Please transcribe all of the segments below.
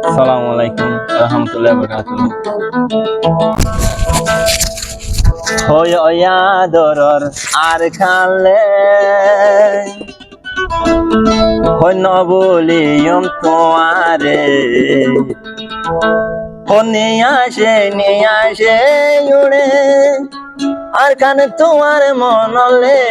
আসসালামু আলাইকুম রহমতুল্লাহি ওয়া বারাকাতুহু। হই আদরর আর খালে হই নবলিয়ম তোমারে নিয়ে আসে উড়ে আর কান তোমার মনলে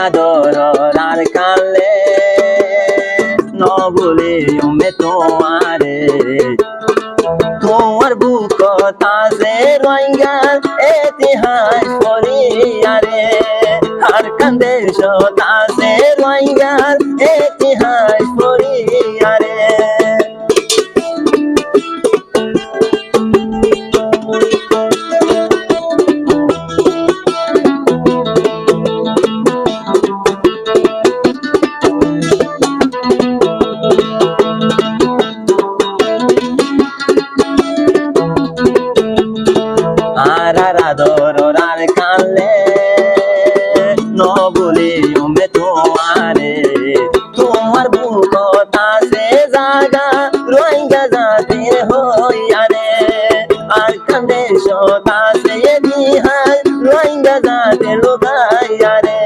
আদরর আর কালে নবলিয়মে তোমারে তোমার বুক তাজে রোহিঙ্গার ইতিহাস পড়িয়ারে আর কান্দে তাজে রোহিঙ্গার ইতিহাস পড়িয়ারে আদরর আর কালে নবলিয়মে তোমারে তোমার বুক তাজে জাগা রোহিঙ্গা জাতির হইয়ারে আর কান্দে তাজে বিহার রোহিঙ্গা জাতির লুকাইয়ারে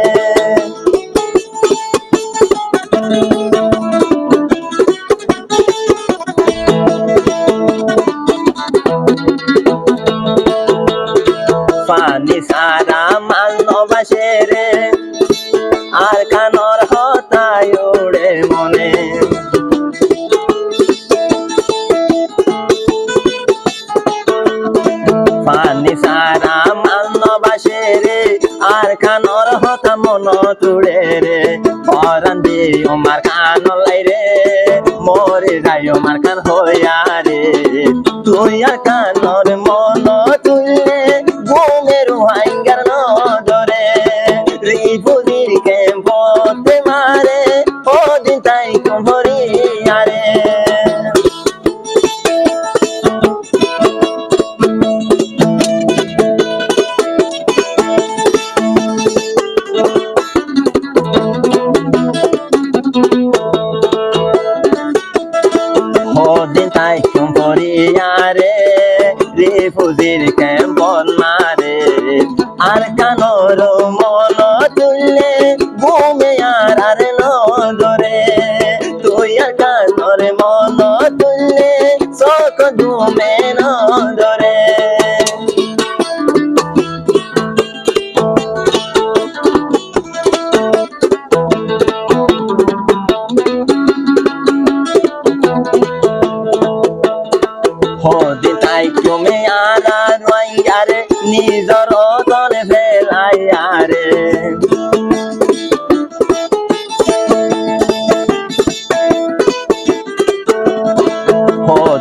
পানি সারা মালবাসে রে আর কানর হতায় ওড়ে মনে পানি সারা মালবাসে রে আর কানর হতা মন তুড়ে রে পরান দিও মার কান লাই রে মরে যাইও মার কান হইয়া রে তুই আর কানর মন তুললে ঘুমের হাঙ্গার নজরে রিপুজির কেম্পতে মারে ও দিন তাই কুমরিয়ারে দিন তাই কুমরিয়ারে রিফুজির কেম্পন মারে আর কানর মন তুললে ঘুমে আর নজরে তুই আর কানর মন তুললে চোখ ঘুমে নজরে দিন তাই তুমি আর রোহিঙ্গারে নিজর তনে ফেলাইয়ারে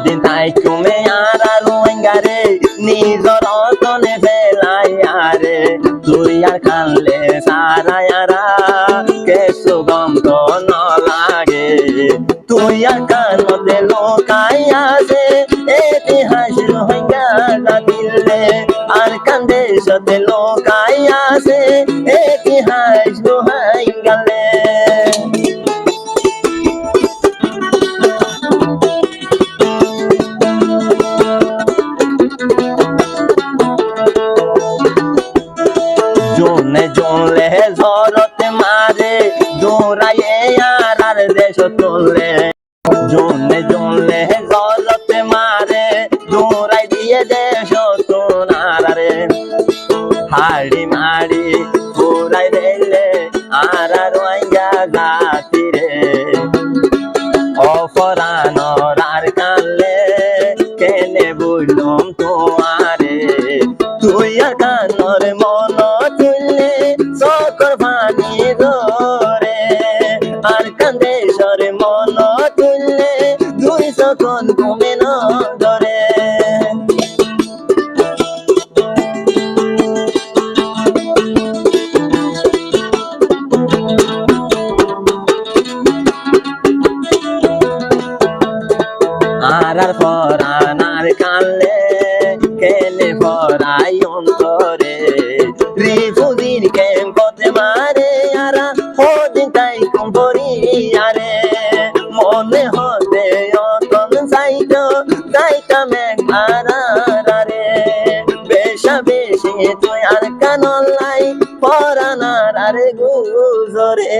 দিন তাই তুমি আর রোহিঙ্গারে নিজর তনে ফেলাইয়ারে তুই আর কানলে সারায়ারা কেসু গম তো ন লাগে তুই আর কানতে লোকাইয়াছে ইতিহাস রোহিঙ্গা জাতিলে আর কান্দে সতে লোকাইয়াছে ইতিহাস রোহিঙ্গালে জোনে জোনলে ঝরতে মারে দৌড়াইয়ে আর দেশ তোলে জোনে জোনলে ঝরতে মারে দৌড়াই দিয়ে দেশ তোনারে হাড়ি মাড়ি ঘুরাই দিলে আর রোহিঙ্গা জাতিরে অপরানর আর কানলে কেনে বুঝলাম তোমারে তুই আর কানর মন তুললে চকর পানি ধরে আর কান্দেশ্বর মন তুললে দুই চকন ঘুমে ন ধরে আর পরানার কালে কেনে পরাই অন্তরে রিফুজির কেম কতে মারে আরা হদিন তাই কুম্পরি আরে মনে হতে অতন চাইতো চাইতাম একবার আরে বেশা বেশি তুই আর কানলাই পরানার আরে গুজরে